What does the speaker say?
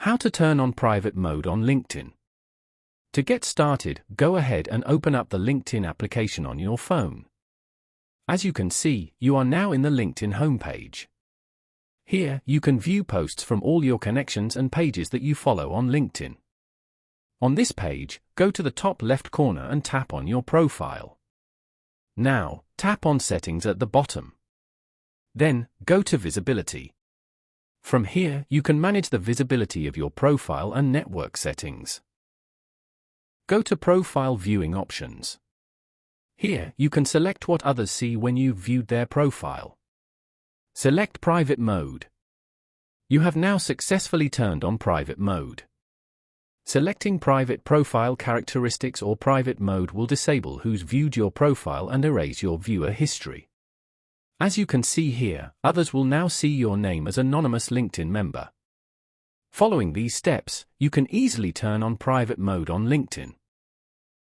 How to turn on private mode on LinkedIn. To get started, go ahead and open up the LinkedIn application on your phone. As you can see, you are now in the LinkedIn homepage. Here, you can view posts from all your connections and pages that you follow on LinkedIn. On this page, go to the top left corner and tap on your profile. Now, tap on Settings at the bottom. Then, go to Visibility. From here, you can manage the visibility of your profile and network settings. Go to Profile Viewing Options. Here, you can select what others see when you've viewed their profile. Select Private Mode. You have now successfully turned on Private Mode. Selecting Private Profile Characteristics or Private Mode will disable who's viewed your profile and erase your viewer history. As you can see here, others will now see your name as anonymous LinkedIn member. Following these steps, you can easily turn on private mode on LinkedIn.